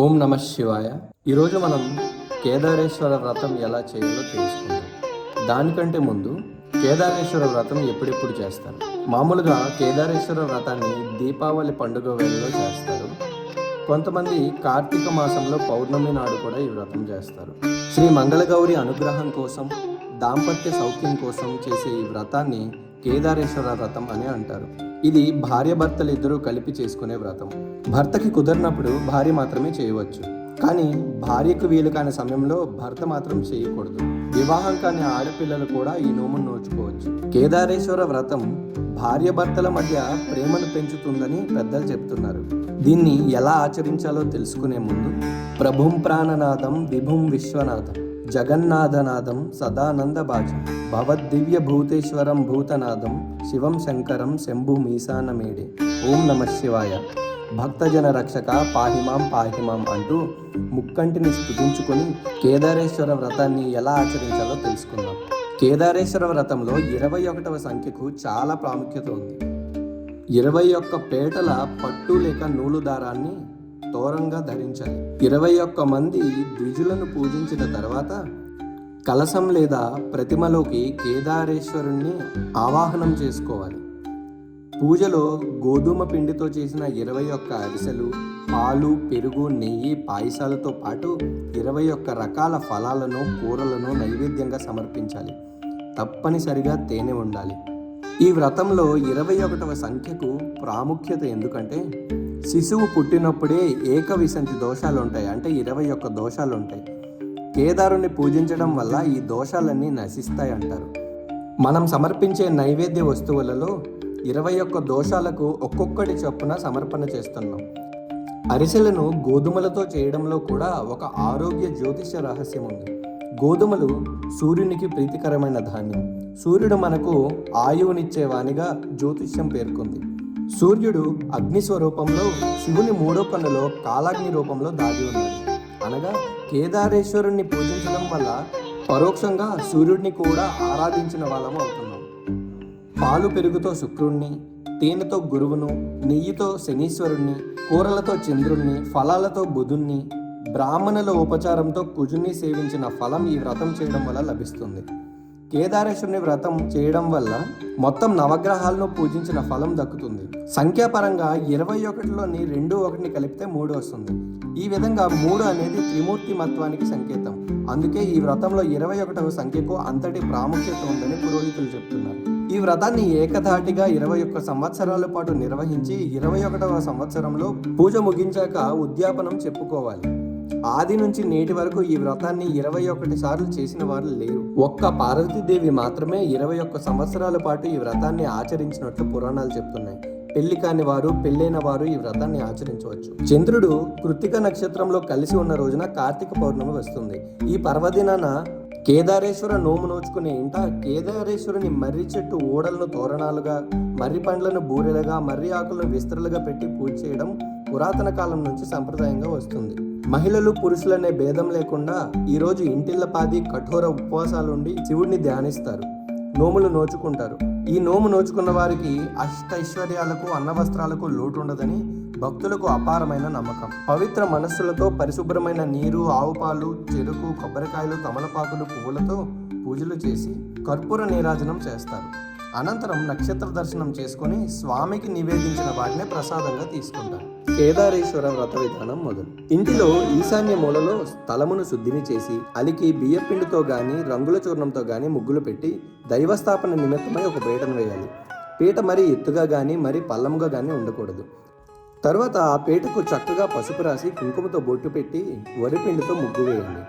ఓం నమ శివాయ. ఈరోజు మనం కేదారేశ్వర వ్రతం ఎలా చేయాలో తెలుసుకుందాం. దానికంటే ముందు కేదారేశ్వర వ్రతం ఎప్పుడెప్పుడు చేస్తారు? మామూలుగా కేదారేశ్వర వ్రతాన్ని దీపావళి పండుగ వేళలో చేస్తారు. కొంతమంది కార్తీక మాసంలో పౌర్ణమి నాడు కూడా ఈ వ్రతం చేస్తారు. శ్రీ మంగళగౌరి అనుగ్రహం కోసం, దాంపత్య సౌఖ్యం కోసం చేసే ఈ వ్రతాన్ని కేదారేశ్వర వ్రతం అని అంటారు. ఇది భార్యాభర్తలు ఇద్దరూ కలిపి చేసుకునే వ్రతం. భర్తకి కుదరినప్పుడు భార్య మాత్రమే చేయవచ్చు, కానీ భార్యకు వీలు కాని సమయంలో భర్త మాత్రం చేయకూడదు. వివాహం కాని ఆడపిల్లలు కూడా ఈ నోమును నోచుకోవచ్చు. కేదారేశ్వర వ్రతం భార్యాభర్తల మధ్య ప్రేమను పెంచుతుందని పెద్దలు చెప్తున్నారు. దీన్ని ఎలా ఆచరించాలో తెలుసుకునే ముందు ప్రభుం ప్రాణనాథం విభుం విశ్వనాథం జగన్నాథనాథం సదానందభాజం భవద్దివ్య భూతేశ్వరం భూతనాథం శివం శంకరం శంభుమీశానమేడే. ఓం నమ శివాయ. భక్తజన రక్షక పాహిమాం పాహిమాం అంటూ ముక్కంటిని స్తుతించుకొని కేదారేశ్వర వ్రతాన్ని ఎలా ఆచరించాలో తెలుసుకుందాం. కేదారేశ్వర వ్రతంలో 21వ సంఖ్యకు చాలా ప్రాముఖ్యత ఉంది. 21 పేటల పట్టు లేక నూలు దారాన్ని తోరంగా ధరించాలి. 21 మంది ద్విజులను పూజించిన తర్వాత కలశం లేదా ప్రతిమలోకి కేదారేశ్వరుణ్ణి ఆవాహనం చేసుకోవాలి. పూజలో గోధుమ పిండితో చేసిన 21 అరిసెలు, పాలు, పెరుగు, నెయ్యి, పాయసాలతో పాటు 21 రకాల ఫలాలను, కూరలను నైవేద్యంగా సమర్పించాలి. తప్పనిసరిగా తేనె ఉండాలి. ఈ వ్రతంలో 21వ సంఖ్యకు ప్రాముఖ్యత ఎందుకంటే శిశువు పుట్టినప్పుడే ఏకవిశంతి దోషాలు ఉంటాయి, అంటే 21 దోషాలు ఉంటాయి. కేదారుని పూజించడం వల్ల ఈ దోషాలన్నీ నశిస్తాయి అంటారు. మనం సమర్పించే నైవేద్య వస్తువులలో 21 దోషాలకు ఒక్కొక్కటి చొప్పున సమర్పణ చేస్తున్నాం. అరిసెలను గోధుమలతో చేయడంలో కూడా ఒక ఆరోగ్య జ్యోతిష రహస్యం ఉంది. గోధుమలు సూర్యునికి ప్రీతికరమైన ధాన్యం. సూర్యుడు మనకు ఆయువునిచ్చేవానిగా జ్యోతిష్యం పేర్కొంది. సూర్యుడు అగ్ని స్వరూపంలో, శివుని 3వ కన్నులో కాలాగ్ని రూపంలో దాగి ఉన్నాడు. అనగా కేదారేశ్వరుణ్ణి పూజించడం వల్ల పరోక్షంగా సూర్యుడిని కూడా ఆరాధించిన వాళ్ళము అవుతున్నాం. పాలు పెరుగుతో శుక్రుణ్ణి, తేనెతో గురువును, నెయ్యితో శనీశ్వరుణ్ణి, కూరలతో చంద్రుణ్ణి, ఫలాలతో బుధుణ్ణి, బ్రాహ్మణుల ఉపచారంతో కుజుని సేవించిన ఫలం ఈ వ్రతం చేయడం వల్ల లభిస్తుంది. కేదారేశ్వరుని వ్రతం చేయడం వల్ల మొత్తం నవగ్రహాలను పూజించిన ఫలం దక్కుతుంది. సంఖ్యాపరంగా 21లోని 2 కలిపితే 3 వస్తుంది. ఈ విధంగా 3 అనేది త్రిమూర్తిమత్వానికి సంకేతం. అందుకే ఈ వ్రతంలో 21వ సంఖ్యకు అంతటి ప్రాముఖ్యత ఉందని పురోహితులు చెప్తున్నారు. ఈ వ్రతాన్ని ఏకధాటిగా 21 సంవత్సరాల పాటు నిర్వహించి 21వ సంవత్సరంలో పూజ ముగించాక ఉద్యాపనం చెప్పుకోవాలి. ఆది నుంచి నేటి వరకు ఈ వ్రతాన్ని 21 సార్లు చేసిన వారు లేరు. ఒక్క పార్వతీదేవి మాత్రమే 21 సంవత్సరాల పాటు ఈ వ్రతాన్ని ఆచరించినట్లు పురాణాలు చెప్తున్నాయి. పెళ్లి కాని వారు, పెళ్ళైన వారు ఈ వ్రతాన్ని ఆచరించవచ్చు. చంద్రుడు కృత్తిక నక్షత్రంలో కలిసి ఉన్న రోజున కార్తీక పౌర్ణమి వస్తుంది. ఈ పర్వదినాన కేదారేశ్వర నోము నోచుకునే ఇంట కేదారేశ్వరుని మర్రి చెట్టు ఊడలను తోరణాలుగా, మర్రి పండ్లను బూరెలుగా, మర్రి ఆకులను విస్తరులుగా పెట్టి పూజ చేయడం పురాతన కాలం నుంచి సంప్రదాయంగా వస్తుంది. మహిళలు పురుషులనే భేదం లేకుండా ఈరోజు ఇంటిల్లపాది కఠోర ఉపవాసాలుండి శివుడిని ధ్యానిస్తారు, నోములు నోచుకుంటారు. ఈ నోము నోచుకున్న వారికి అష్టైశ్వర్యాలకు, అన్నవస్త్రాలకు లోటు ఉండదని భక్తులకు అపారమైన నమ్మకం. పవిత్ర మనస్సులతో పరిశుభ్రమైన నీరు, ఆవు పాలు, చెరుకు, కొబ్బరికాయలు, తమలపాకులు, పువ్వులతో పూజలు చేసి కర్పూర నీరాజనం చేస్తారు. అనంతరం నక్షత్ర దర్శనం చేసుకుని స్వామికి నివేదించిన వాటినే ప్రసాదంగా తీసుకుంటారు. కేదారేశ్వర వ్రత విధానం మొదలు. ఇంటిలో ఈశాన్య మూలలో స్థలమును శుద్ధిని చేసి అలికి బియ్యపిండితో గాని, రంగుల చూర్ణంతో గాని ముగ్గులు పెట్టి దైవస్థాపన నిమిత్తమై ఒక పీటను వేయాలి. పీట మరీ ఎత్తుగా గాని, మరీ పల్లముగా గాని ఉండకూడదు. తర్వాత ఆ పీటకు చక్కగా పసుపు రాసి కుంకుమతో బొట్టు పెట్టి వరిపిండితో ముగ్గు వేయండి.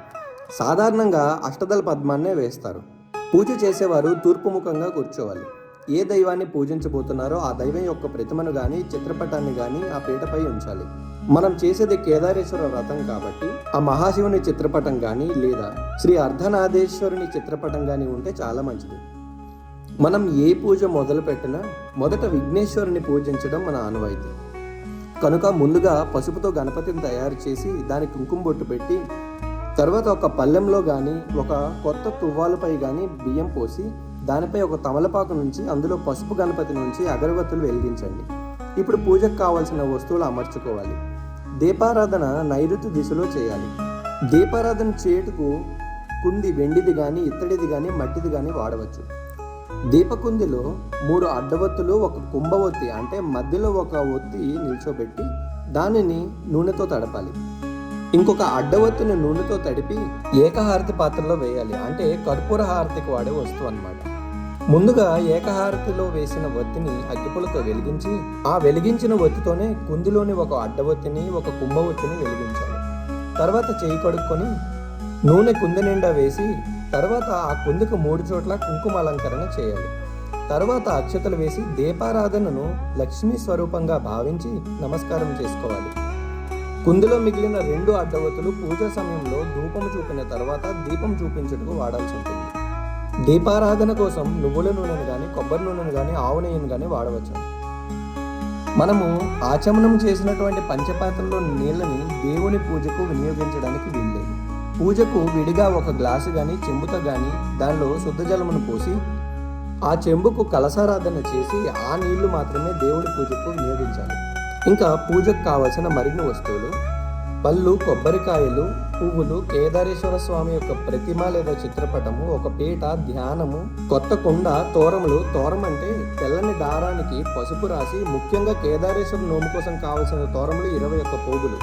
సాధారణంగా అష్టదళ పద్మాన్నే వేస్తారు. పూజ చేసేవారు తూర్పు ముఖంగా కూర్చోవాలి. ఏ దైవాన్ని పూజించబోతున్నారో ఆ దైవం యొక్క ప్రతిమను గాని, చిత్రపటాన్ని గాని ఆ పీటపై ఉంచాలి. మనం చేసేది కేదారేశ్వర వ్రతం కాబట్టి ఆ మహాశివుని చిత్రపటం గాని లేదా శ్రీ అర్ధనాదేశ్వరుని చిత్రపటం గాని ఉంటే చాలా మంచిది. మనం ఏ పూజ మొదలు పెట్టినా మొదట విఘ్నేశ్వరుని పూజించడం మన ఆనవాయితీ కనుక ముందుగా పసుపుతో గణపతిని తయారు చేసి దానికి కుంకుమ బొట్టు పెట్టి తర్వాత ఒక పళ్ళెంలో కానీ, ఒక కొత్త తువ్వాలపై కానీ బియ్యం పోసి దానిపై ఒక తమలపాకు నుంచి అందులో పసుపు గణపతి నుంచి అగరబత్తులు వెలిగించండి. ఇప్పుడు పూజకు కావాల్సిన వస్తువులు అమర్చుకోవాలి. దీపారాధన నైరుతి దిశలో చేయాలి. దీపారాధన చేయుటకు కుంది వెండిది కానీ ఇత్తడిది కానీ మట్టిది కానీ వాడవచ్చు. దీపకుందిలో 3 అడ్డవత్తులు, 1 కుంభవత్తి అంటే మధ్యలో ఒక ఒత్తి నిల్చోబెట్టి దానిని నూనెతో తడపాలి. ఇంకొక అడ్డవత్తుని నూనెతో తడిపి ఏకహారతి పాత్రలో వేయాలి. అంటే కర్పూర హారతికి వాడే వస్తువు అన్నమాట. ముందుగా ఏకహారతిలో వేసిన ఒత్తిని అగ్గిపులతో వెలిగించి ఆ వెలిగించిన ఒత్తితోనే కుందిలోని 1 అడ్డవత్తిని 1 కుంభవత్తిని వెలిగించాలి. తర్వాత చేయి కడుక్కొని నూనె కుంది నిండా వేసి తర్వాత ఆ కుందికి 3 చోట్ల కుంకుమ అలంకరణ చేయాలి. తర్వాత అక్షతలు వేసి దీపారాధనను లక్ష్మీ స్వరూపంగా భావించి నమస్కారం చేసుకోవాలి. కుందిలో మిగిలిన 2 అడ్డవత్తులు పూజ సమయంలో ధూపం చూపిన తర్వాత దీపం చూపించుటకు వాడాల్సి ఉంటుంది. దీపారాధన కోసం నువ్వుల నూనెను కానీ కొబ్బరి నూనెను కానీ ఆవు నెయ్యిని కానీ వాడవచ్చు. మనము ఆచమనం చేసినటువంటి పంచపాత్రలో నీళ్ళని దేవుని పూజకు వినియోగించడానికి వీల్లేదు. పూజకు విడిగా 1 గ్లాసు కానీ చెంబుతో కానీ దానిలో శుద్ధ జలమును పోసి ఆ చెంబుకు కలశారాధన చేసి ఆ నీళ్లు మాత్రమే దేవుని పూజకు వినియోగించాలి. ఇంకా పూజకు కావలసిన మరిన్ని వస్తువులు: పళ్ళు, కొబ్బరికాయలు, పువ్వులు, కేదారేశ్వర స్వామి యొక్క ప్రతిమ లేదా చిత్రపటము, 1 పీట, ధ్యానము, కొత్త కుండ, తోరములు. తోరం అంటే తెల్లని దారానికి పసుపు రాసి ముఖ్యంగా కేదారేశ్వర నోము కోసం కావలసిన తోరములు 21 పోగులు,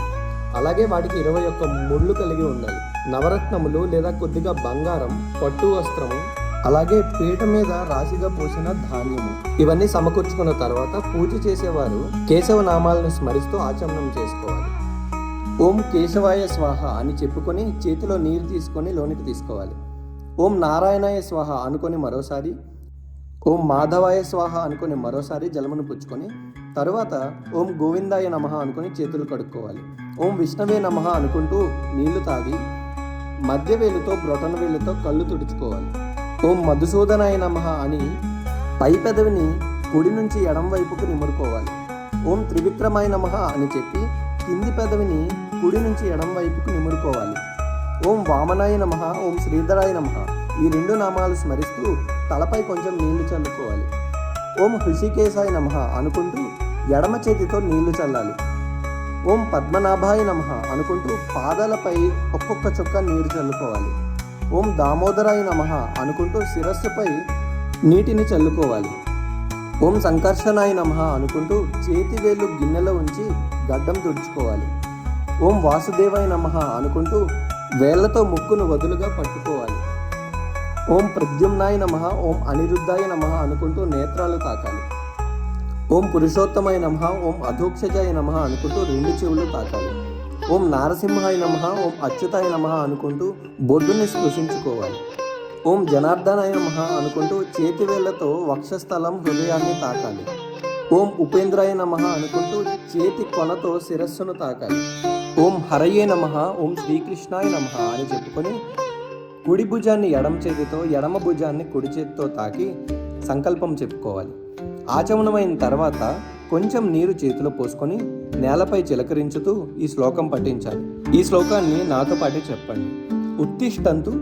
అలాగే వాటికి 21 ముళ్ళు కలిగి ఉండాలి. నవరత్నములు లేదా కొద్దిగా బంగారం, పట్టు వస్త్రము, అలాగే పీట మీద రాశిగా పోసిన ధాన్యము. ఇవన్నీ సమకూర్చుకున్న తర్వాత పూజ చేసేవారు కేశవ నామాలను స్మరిస్తూ ఆచమనం చేసుకోవాలి. ఓం కేశవాయ స్వాహ అని చెప్పుకొని చేతిలో నీరు తీసుకొని లోనికి తీసుకోవాలి. ఓం నారాయణాయ స్వాహ అనుకొని మరోసారి, ఓం మాధవాయ స్వాహ అనుకొని మరోసారి జలమును పుచ్చుకొని తరువాత ఓం గోవిందాయ నమః అనుకొని చేతులు కడుక్కోవాలి. ఓం విష్ణవే నమః అనుకుంటూ నీళ్లు తాగి మధ్య వేలుతో బ్రొటన వేలుతో కళ్ళు తుడుచుకోవాలి. ఓం మధుసూదనాయ నమః అని పై పెదవిని కుడి నుంచి ఎడం వైపుకు నిమురుకోవాలి. ఓం త్రివిక్రమాయ నమః అని చెప్పి కింది పెదవిని కుడి నుంచి ఎడం వైపుకు నిమురుకోవాలి. ఓం వామనాయ నమః, ఓం శ్రీధరాయ నమః ఈ 2 నామాలు స్మరిస్తూ తలపై కొంచెం నీళ్లు చల్లుకోవాలి. ఓం హృషికేశాయ నమః అనుకుంటూ ఎడమ చేతితో నీళ్లు చల్లాలి. ఓం పద్మనాభాయ నమః అనుకుంటూ పాదాలపై ఒక్కొక్క చుక్క నీరు చల్లుకోవాలి. ఓం దామోదరాయ నమః అనుకుంటూ శిరస్సుపై నీటిని చల్లుకోవాలి. ఓం సంకర్షణాయ నమః అనుకుంటూ చేతి వేలు గిన్నెలో ఉంచి గడ్డం తుడుచుకోవాలి. ఓం వాసుదేవాయ నమః అనుకుంటూ వేళ్లతో ముక్కును వదులుగా పట్టుకోవాలి. ఓం ప్రద్యుమ్నాయ నమః, ఓం అనిరుద్ధాయ నమః అనుకుంటూ నేత్రాలు తాకాలి. ఓం పురుషోత్తమాయ నమః, ఓం అధోక్షజాయ నమః అనుకుంటూ 2 చెవులు తాకాలి. ఓం నారసింహాయ నమః, ఓం అచ్యుతాయ నమః అనుకుంటూ బొడ్డుని స్పృశించుకోవాలి. ఓం జనార్దనాయ నమః అనుకుంటూ చేతివేళ్లతో వక్షస్థలం హృదయాన్ని తాకాలి. ఓం ఉపేంద్రాయ నమః అనుకుంటూ చేతి కొనతో శిరస్సును తాకాలి. ఓం హరయే నమః, ఓం శ్రీకృష్ణాయ నమః అని చెప్పుకొని కుడి భుజాన్ని ఎడమ చేతితో ఎడమ భుజాన్ని కుడి చేతితో తాకి సంకల్పం చెప్పుకోవాలి. ఆచమనమైన తర్వాత కొంచెం నీరు చేతిలో పోసుకొని నేలపై చిలకరించుతూ ఈ శ్లోకం పఠించాలి. ఈ శ్లోకాన్ని నాతో పాటే చెప్పండి. ఉత్తిష్టంతు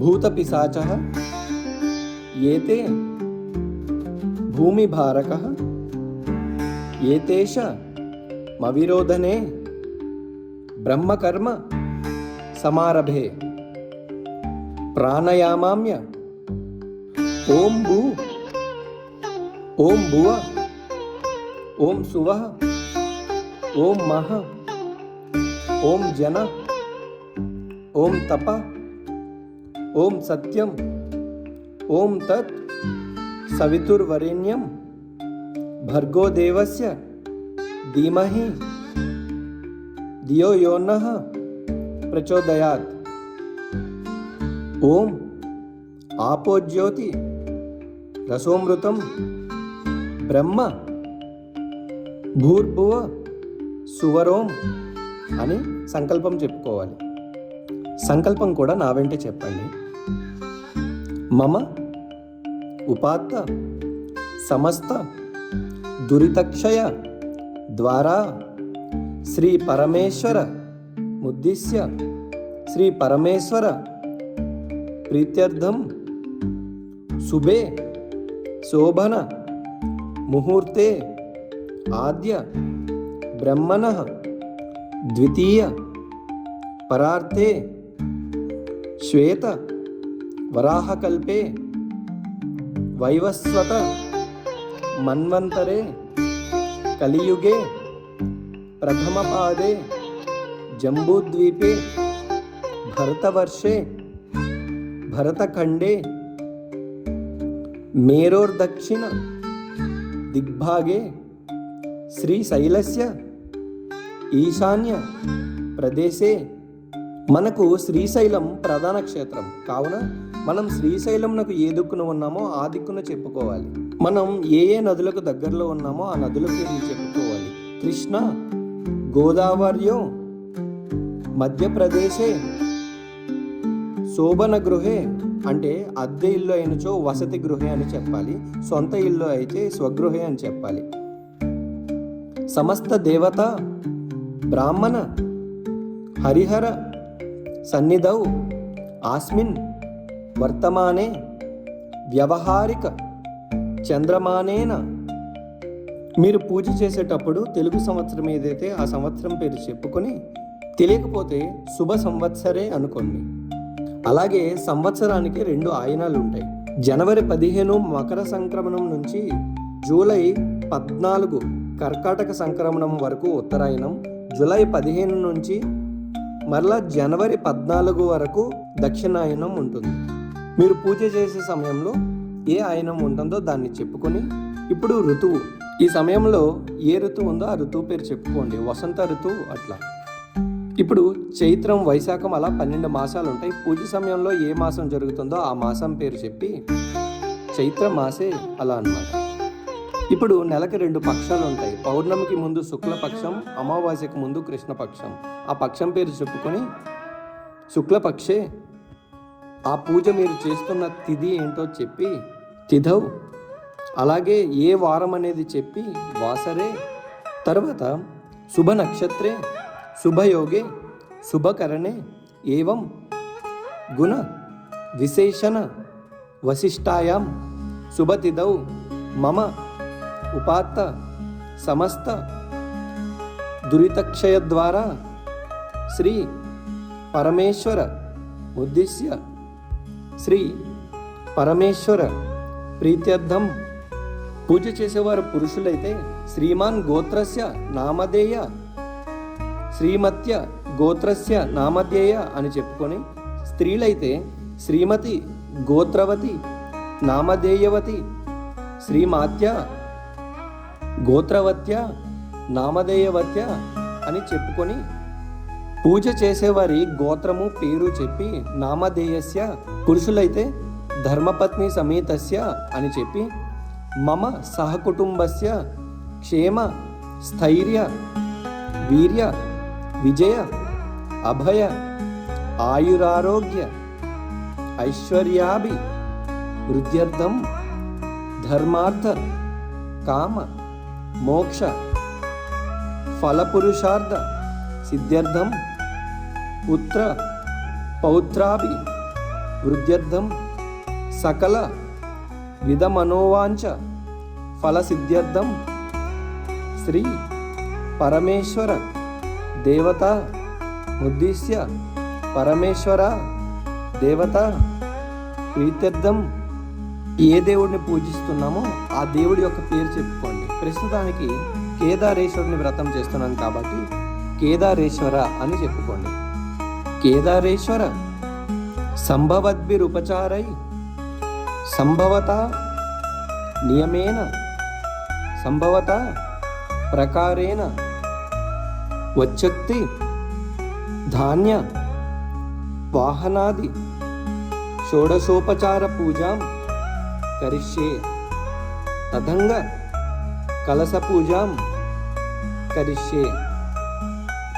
భూత పిశాచః ఏతే భూమిభారకః ఏతేష మవిరోధనే బ్రహ్మకర్మ సమారభే ప్రాణయామామ్య ఓం భూ ఓం భువ ఓం సువః ఓం మహ ఓం జన ఓం తప ఓం సత్యం ఓం తత్ సవితుర్వరేణ్యం భర్గో దేవస్య ధీమహి ధియో యో నః ప్రచోదయాత్. ఓం ఆపోజ్యోతి రసోమృతం బ్రహ్మ భూర్భువ సువరోం అని సంకల్పం చెప్పుకోవాలి. సంకల్పం కూడా నా వెంటే చెప్పండి. మమ ఉపాత్త సమస్త దురితక్షయ ద్వారా శ్రీ పరమేశ్వర ముద్దిశ్య శ్రీ పరమేశ్వర ప్రీత్యర్థం శుభే శోభన ముహూర్తే ఆద్య బ్రహ్మణః ద్వితీయ పరార్థే శ్వేత వరాహకల్పే వైవస్వత మన్వంతరే కలియుగే ప్రథమపాదే జంబూద్వీపే భరతవర్షే భరతఖండే మేరోర్దక్షిణ దిగ్భాగే శ్రీశైలస్య ఈశాన్య ప్రదేశే. మనకు శ్రీశైలం ప్రధాన క్షేత్రం కావున మనం శ్రీశైలంనకు ఏ దిక్కున ఉన్నామో ఆ దిక్కున చెప్పుకోవాలి. మనం ఏ ఏ నదులకు దగ్గరలో ఉన్నామో ఆ నదుల పేర్లు చెప్పుకోవాలి. కృష్ణ గోదావర్యో మధ్యప్రదేశే శోభన గృహే అంటే అద్దె ఇల్లు అయినచో వసతి గృహే అని చెప్పాలి, సొంత ఇల్లు అయితే స్వగృహే అని చెప్పాలి. సమస్త దేవత బ్రాహ్మణ హరిహర సన్నిధౌ ఆస్మిన్ వర్తమానే వ్యవహారిక చంద్రమానేన. మీరు పూజ చేసేటప్పుడు తెలుగు సంవత్సరం ఏదైతే ఆ సంవత్సరం పేరు చెప్పుకొని, తెలియకపోతే శుభ సంవత్సరే అనుకోండి. అలాగే సంవత్సరానికి 2 ఆయనాలు ఉంటాయి. జనవరి 15 మకర సంక్రమణం నుంచి జూలై 14 కర్కాటక సంక్రమణం వరకు ఉత్తరాయణం, జూలై 15 నుంచి మరలా జనవరి 14 వరకు దక్షిణాయనం ఉంటుంది. మీరు పూజ చేసే సమయంలో ఏ ఆయనం ఉంటుందో దాన్ని చెప్పుకొని, ఇప్పుడు ఋతువు, ఈ సమయంలో ఏ ఋతువు ఉందో ఆ ఋతువు పేరు చెప్పుకోండి. వసంత ఋతువు అట్లా. ఇప్పుడు చైత్రం వైశాఖం అలా 12 మాసాలు ఉంటాయి. పూజ సమయంలో ఏ మాసం జరుగుతుందో ఆ మాసం పేరు చెప్పి చైత్ర మాసే అలా అన్నమాట. ఇప్పుడు నెలకి 2 పక్షాలు ఉంటాయి. పౌర్ణమికి ముందు శుక్లపక్షం, అమావాస్యకి ముందు కృష్ణపక్షం. ఆ పక్షం పేరు చెప్పుకొని శుక్లపక్షే ఆ పూజ మీరు చేస్తున్న తిథి ఏంటో చెప్పి తిథౌ, అలాగే ఏ వారం అనేది చెప్పి వాసరే, తర్వాత శుభ నక్షత్రే శుభయోగే శుభకరణే ఏవం గుణ విశేషణ వశిష్టాయాం శుభతిథౌ మమ ఉపాత్త సమస్త దురితక్షయ ద్వారా శ్రీ పరమేశ్వర ఉద్దేశ్య శ్రీ పరమేశ్వర ప్రీత్యర్థం. పూజ చేసేవారు పురుషులైతే శ్రీమాన్ గోత్రస్య నామధేయ, శ్రీమత్య గోత్రస్య నామధేయ అని చెప్పుకొని, స్త్రీలైతే శ్రీమతి గోత్రవతి నామధేయవతి, శ్రీమాత్య గోత్రవత్య నామధేయవత్య అని చెప్పుకొని, పూజ చేసేవారి గోత్రము పేరు చెప్పి నామధేయస్య, పురుషులైతే ధర్మపత్ని సమేతస్య అని చెప్పి, మమ సహకుటుంబస్య క్షేమ స్థైర్య వీర్య విజయ అభయ ఆయురారోగ్య ఐశ్వర్యాభి వృద్ధ్యర్థం ధర్మార్థ కామ మోక్ష ఫలపురుషార్థ సిద్ధ్యర్థం పుత్ర పౌత్రాభి వృద్ధ్యర్థం సకల విధమనోవాంఛ ఫలసిద్ధ్యర్థం శ్రీ పరమేశ్వర దేవత ఉద్దేశ్య పరమేశ్వర దేవత ప్రీత్యర్థం. ఏ దేవుడిని పూజిస్తున్నామో ఆ దేవుడి యొక్క పేరు చెప్పుకోండి. ప్రస్తుతానికి కేదారేశ్వరుని వ్రతం చేస్తున్నాను కాబట్టి కేదారేశ్వర అని చెప్పుకోండి. కేదారేశ్వర సంభవద్భిరుపచారై సంభవత నియమేన సంభవత ప్రకారేణ వచ్చక్తి ధాన్య వాహనాది షోడశోపచార పూజాం కరిష్యే తదంగ కలశ పూజాం కరిష్యే.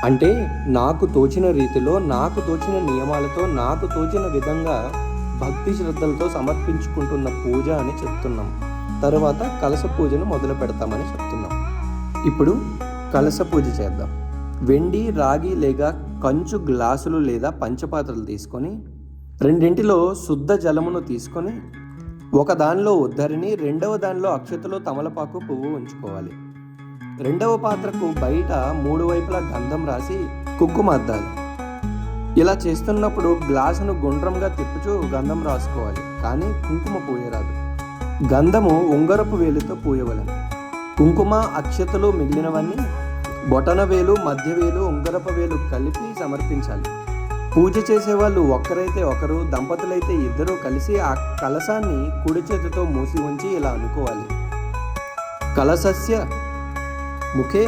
అంటే నాకు తోచిన రీతిలో, నాకు తోచిన నియమాలతో, నాకు తోచిన విధంగా భక్తి శ్రద్ధలతో సమర్పించుకుంటున్న పూజ అని చెప్తున్నాం. తర్వాత కలశ పూజను మొదలు పెడతామని చెప్తున్నాం. ఇప్పుడు కలశ పూజ చేద్దాం. వెండి, రాగి లేక కంచు గ్లాసులు లేదా పంచపాత్రలు తీసుకొని, రెండింటిలో శుద్ధ జలమును తీసుకొని, ఒక దానిలో ఉద్ధరిని, రెండవ దానిలో అక్షతలో తమలపాకు పువ్వు ఉంచుకోవాలి. రెండవ పాత్రకు బయట 3 వైపులా గంధం రాసి కుంకుమ అద్దాలి. ఇలా చేస్తున్నప్పుడు గ్లాసును గుండ్రంగా తిప్పుచూ గంధం రాసుకోవాలి, కానీ కుంకుమ పూయరాదు. గంధము ఉంగరపు వేలుతో పూయవలెను. కుంకుమ, అక్షతలు మిగిలినవన్నీ బొటన వేలు, మధ్య వేలు, ఉంగరపు వేలు కలిపి సమర్పించాలి. పూజ చేసేవాళ్ళు ఒక్కరైతే ఒకరు, దంపతులైతే ఇద్దరు కలిసి ఆ కలశాన్ని కుడి చేతితో మూసి ఉంచి ఇలా అనుకోవాలి: కలశస్య ముఖే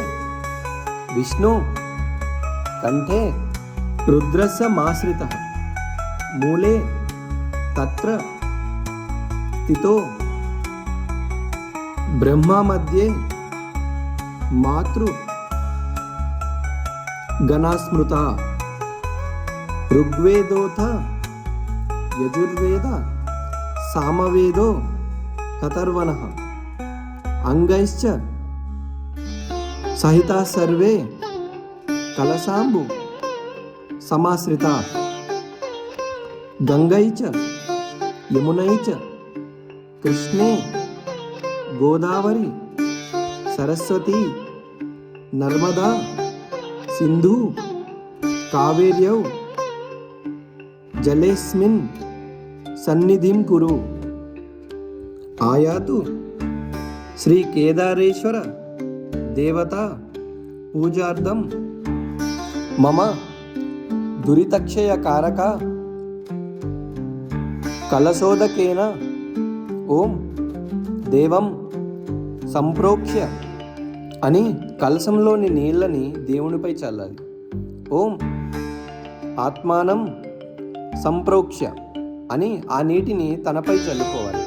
విష్ణు, కంఠే రుద్రస్య మాశ్రితః, మూలే తత్ర స్థితో బ్రహ్మ మధ్యే మాతృ గణాస్మృత, ఋగ్వేదోథ యజుర్వేద సామవేదో అథర్వణః, అంగైశ్చ సహితా సర్వే కలశాంబు సమాశ్రితా, గంగైచ యమునైచ కృష్ణే గోదావరి సరస్వతి నర్మదా సింధు కావేర్యౌ జలేస్మిన్ సన్నిధిం కురు. ఆయాతు శ్రీ కేదారేశ్వర దేవతా పూజార్థం మమ దురితక్షయ కారక కలశోదకేన ఓం దేవం సంప్రోక్ష్య అని కలశంలోని నీళ్ళని దేవునిపై చల్లాలి. ఓం ఆత్మానం సంప్రోక్ష్య అని ఆ నీటిని తనపై చల్లుకోవాలి.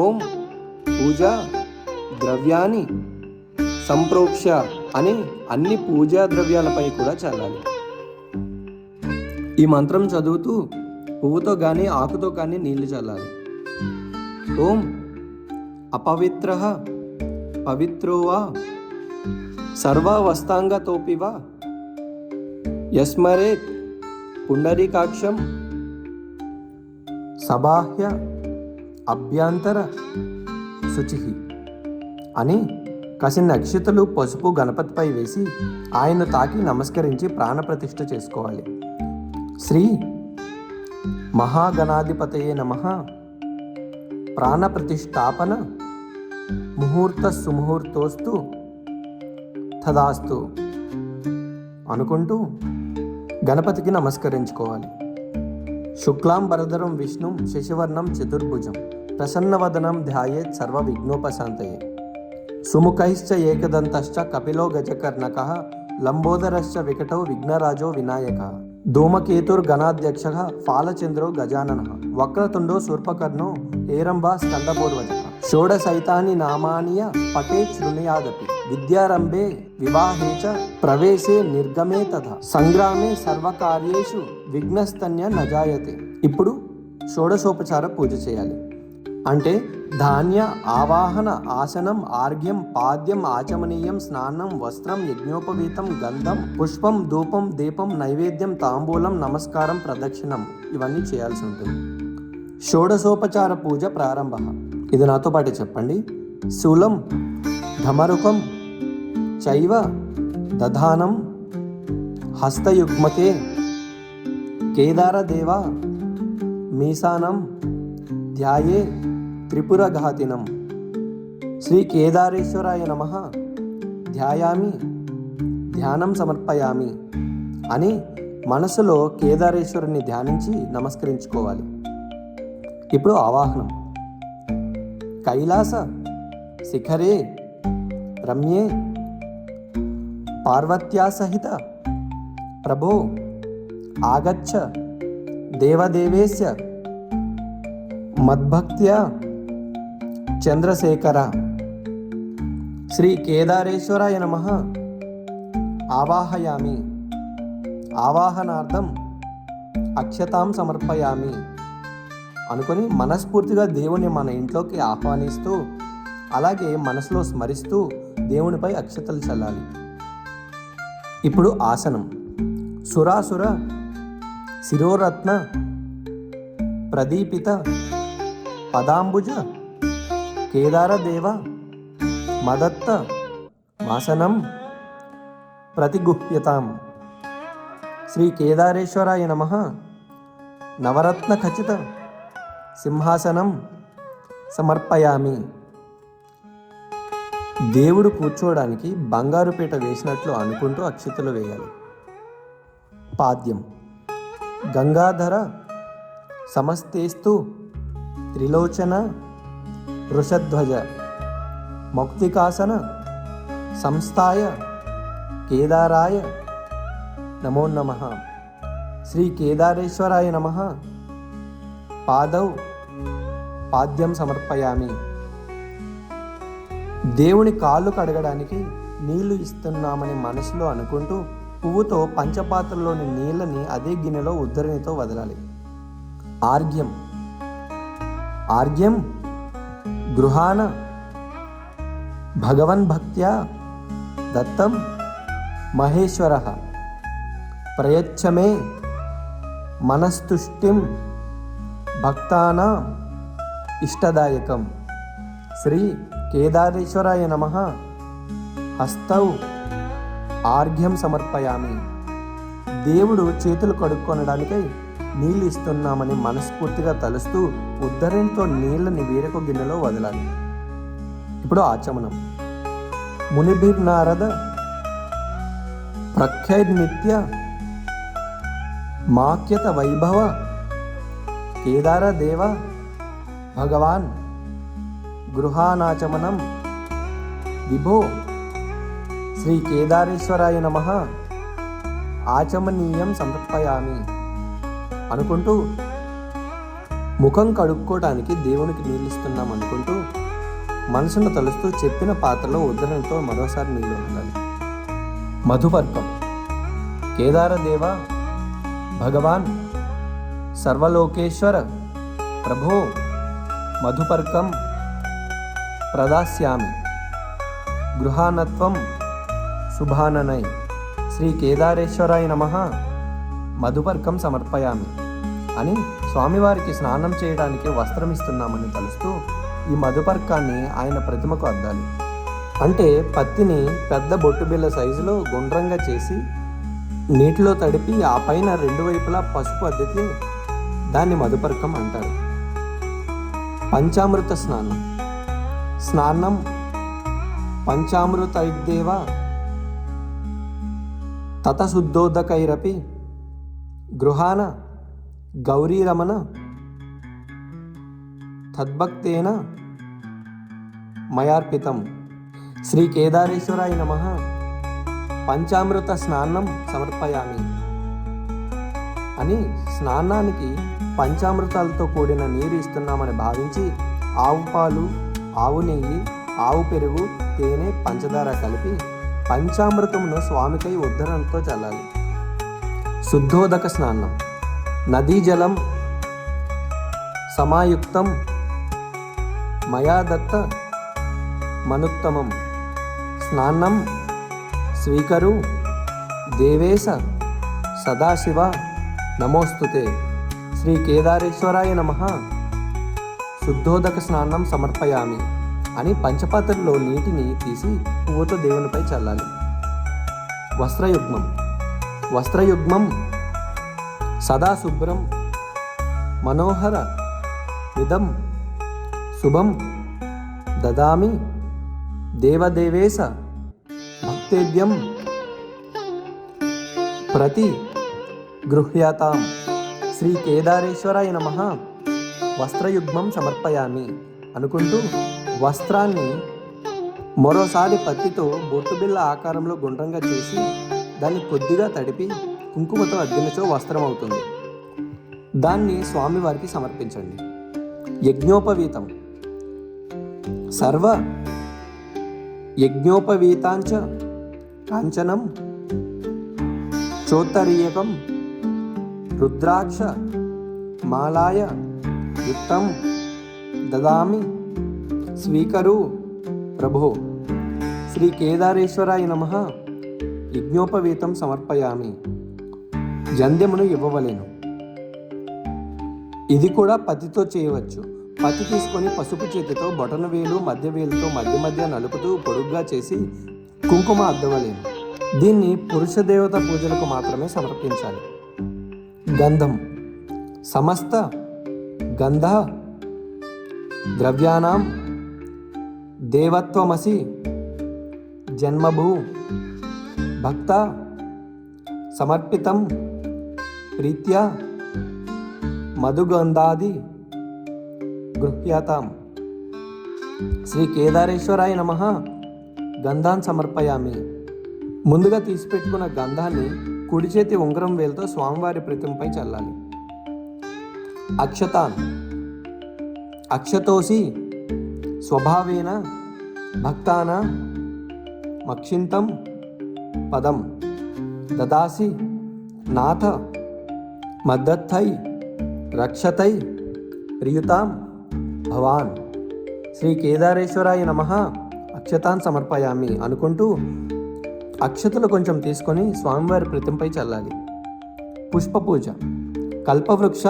ఓం పూజా ద్రవ్యాన్ని సంప్రోక్ష్య అని అన్ని పూజా ద్రవ్యాలపై కూడా చల్లాలి. ఈ మంత్రం చదువుతూ పువ్వుతో కానీ ఆకుతో కానీ నీళ్లు చల్లాలి. ఓం అపవిత్రః పవిత్రో వా సర్వావస్థాంగతోపి వా యస్మరేత్ పుండరీకాక్షం సబాహ్య అభ్యంతర శుచిః అని కసిన్ని అక్షతలు పసుపు గణపతిపై వేసి ఆయన్ను తాకి నమస్కరించి ప్రాణప్రతిష్ఠ చేసుకోవాలి. శ్రీ మహాగణాధిపతయే నమః, ప్రాణప్రతిష్ఠాపన ముహూర్త సుముహూర్తోస్తు తదాస్తు అనుకుంటూ గణపతికి నమస్కరించుకోవాలి. శుక్లాంబరధరం విష్ణుం శశివర్ణం చతుర్భుజం ప్రసన్నవదనం ధ్యాయేత్ సర్వ విఘ్నోపశాంతయే, సుముఖైశ్చ ఏకదంతశ్చ కపిలో గజకర్ణకః లంబోదరశ్చ వికటో విఘ్నరాజో వినాయకః, ధూమకేతుర్గణాధ్యక్షః ఫాలచంద్రో గజాననః, వక్రతుండో శూర్పకర్ణో హేరంబా స్కందపూర్వజః, షోడశైతాని నామానియ పటే శృణుయాదపి, విద్యారంభే వివాహే చ ప్రవేశే నిర్గమే తథా, సంగ్రామే సర్వకార్యేషు విఘ్నస్తన్య నజాయతే. ఇప్పుడు షోడశోపచార పూజ చేయాలి. అంటే ధాన్య ఆవాహన, ఆసనం, ఆర్ఘ్యం, పాద్యం, ఆచమనీయం, స్నానం, వస్త్రం, యజ్ఞోపవీతం, గంధం, పుష్పం, ధూపం, దీపం, నైవేద్యం, తాంబూలం, నమస్కారం, ప్రదక్షిణం ఇవన్నీ చేయాల్సి ఉంటుంది. షోడశోపచార పూజ ప్రారంభ. ఇది నాతో పాటు చెప్పండి. శూలం ఢమరుకం చైవ దధానం హస్తయుగ్మకే కేదారదేవ మీసానం ధ్యాయే త్రిపురఘాతినం. శ్రీ కేదారేశ్వరాయ నమః ధ్యాయామి ధ్యానం సమర్పయామి అని మనసులో కేదారేశ్వరుని ధ్యానించి నమస్కరించుకోవాలి. ఇప్పుడు ఆవాహనం. కైలాస శిఖరే రమ్యే పార్వత్యా సహిత ప్రభో ఆగచ్చ దేవదేవేశ మద్భక్త్యా చంద్రశేఖర. శ్రీ కేదారేశ్వరాయ నమః ఆవాహయామి, ఆవాహనార్థం అక్షతాం సమర్పయామి అనుకొని మనస్ఫూర్తిగా దేవుని మన ఇంట్లోకి ఆహ్వానిస్తూ అలాగే మనసులో స్మరిస్తూ దేవునిపై అక్షతలు చల్లాలి. ఇప్పుడు ఆసనం. సురాసుర శిరోరత్న ప్రదీపిత పదాంబుజ కేదారదేవ మదత్త మాసనం ప్రతిగుహ్యతాం. శ్రీ కేదారేశ్వరాయ నమః. నవరత్న ఖచిత సింహాసనం సమర్పయామి. దేవుడు కూర్చోవడానికి బంగారు పీట వేసినట్లు అనుకుంటూ అక్షితలు వేయాలి. పాద్యం. గంగాధర సమస్తేస్తు త్రిలోచన వృషధ్వజ మౌక్తికాసన సంస్థాయ కేదారాయ నమో నమః. శ్రీ కేదారేశ్వరాయ నమః. పాదౌ పాద్యం సమర్పయామి. దేవుని కాళ్ళు కడగడానికి నీళ్లు ఇస్తున్నామని మనసులో అనుకుంటూ పువ్వుతో పంచపాత్రలోని నీళ్ళని అదే గిన్నెలో ఉద్ధరణితో వదలాలి. ఆర్ఘ్యం. ఆర్ఘ్యం గృహాన భగవన్ భక్త్యా దత్తం మహేశ్వరః ప్రయచ్చమే మనస్తుష్టిం భక్తానాం ఇష్టదాయకం. శ్రీ కేదారేశ్వరాయ నమః. హస్తౌ ఆర్ఘ్యం సమర్పయామి. దేవుడు చేతులు కడుక్కొనడానికై నీళ్ళు ఇస్తున్నామని మనస్ఫూర్తిగా తలుస్తూ ఉద్ధరణితో నీళ్ళని వేరొక గిన్నెలో వదలాలి. ఇప్పుడు ఆచమనం. మునిభిర్నారద ప్రఖ్యైర్నిత్య మాక్యత వైభవ కేదార దేవ భగవాన్ గృహానాచమనం విభో శ్రీ కేదారేశ్వరాయ నమః ఆచమనీయం సమర్పయామి అనుకుంటూ ముఖం కడుక్కోవడానికి దేవునికి నీళ్ళు ఇస్తున్నాం అనుకుంటూ మనసును తలుస్తూ చెప్పిన పాత్రలో ఉద్ధరణతో మరోసారి నీళ్ళు వదలాలి. మధుపర్కం. కేదారదేవ భగవాన్ సర్వలోకేశ్వర ప్రభో మధుపర్కం ప్రదాస్యామి గృహానత్వం శుభాననై. శ్రీ కేదారేశ్వరాయ నమః మధుపర్కం సమర్పయామి అని స్వామివారికి స్నానం చేయడానికి వస్త్రం ఇస్తున్నామని తలుస్తూ ఈ మధుపర్కాన్ని ఆయన ప్రతిమకు అద్దాలి. అంటే పత్తిని పెద్ద బొట్టుబిళ్ళ సైజులో గుండ్రంగా చేసి నీటిలో తడిపి ఆ పైన రెండు వైపులా పసుపు అద్దితే దాన్ని మధుపర్కం అంటారు. పంచామృత స్నానం. స్నానం పంచామృతైర్దేవ తతశుద్ధోదకైరపి గృహాన గౌరీరమణ తద్భక్తేన మయార్పితం. శ్రీ కేదారేశ్వరాయ నమః పంచామృత స్నానం సమర్పయామి అని స్నానానికి పంచామృతాలతో కూడిన నీరు ఇస్తున్నామని భావించి ఆవు పాలు, ఆవు నెయ్యి, ఆవు పెరుగు, తేనె, పంచదార కలిపి పంచామృతమును స్వామికై ఉద్ధరణతో చల్లాలి. శుద్ధోదక స్నానం. నదీ జలం సమాయుక్తం మయా దత్త మనుత్తమం స్నానం స్వీకరు దేవేశ సదాశివ నమోస్తుతే. శ్రీ కేదారేశ్వరాయ నమః శుద్ధోదక స్నానం సమర్పయామి అని పంచపాత్రలో నీటిని తీసి పువ్వుతో దేవునిపై చల్లాలి. వస్త్రయుగ్మం. వస్త్రయుగ్మం సదా శుభ్రం మనోహర ఇదం శుభం దదామి దేవదేవేశ భక్తేభ్యం ప్రతి గృహ్యాతాం. శ్రీ కేదారేశ్వరాయ నమః వస్త్రయుగ్మం సమర్పయామి అనుకుంటూ వస్త్రాన్ని మరోసారి పత్తితో బొట్టుబిళ్ళ ఆకారంలో గుండ్రంగా చేసి దాన్ని కొద్దిగా తడిపి కుంకుమతో అద్దినచో వస్త్రం అవుతుంది. దాన్ని స్వామివారికి సమర్పించండి. యజ్ఞోపవీతం. సర్వ యజ్ఞోపవీతాంచ కాంచనం చోత్తరీయకం రుద్రాక్ష మాలాయ యుక్తం దదామి స్వీకరు ప్రభో. శ్రీ కేదారేశ్వరాయ నమః యజ్ఞోపవీతం సమర్పయామి. జంధ్యమును ఇవ్వవలెను. ఇది కూడా పత్తితో చేయవచ్చు. పత్తి తీసుకొని పసుపు చేతితో బొటన వేలు మధ్య వేలుతో మధ్య మధ్య నలుపుతూ పొడుగ్గా చేసి కుంకుమ అద్దవలేను. దీన్ని పురుష దేవత పూజలకు మాత్రమే సమర్పించాలి. గంధం సమస్త గంధ ద్రవ్యానాం దేవత్వమసి జన్మభూ భక్త సమర్పితం ప్రీత్యా మధుగంధాది గృహ్యతాం. శ్రీ కేదారేశ్వరాయ నమః. గంధాన్ సమర్పయామి. ముందుగా తీసిపెట్టుకున్న గంధాన్ని కుడి చేతి ఉంగరం వేలుతో స్వామివారి ప్రతిమపై చల్లాలి. అక్షతాన్ అక్షతోసి స్వభావేన భక్తాన మక్షింతం పదం దదాసి నాథ మద్దత్తై రక్షతై ప్రియుతాం భవాన్. శ్రీ కేదారేశ్వరాయ నమః. అక్షతాన్ సమర్పయామి అనుకుంటూ అక్షతలు కొంచెం తీసుకొని స్వామివారి ప్రతిమపై చల్లాలి. పుష్ప పూజ. కల్పవృక్ష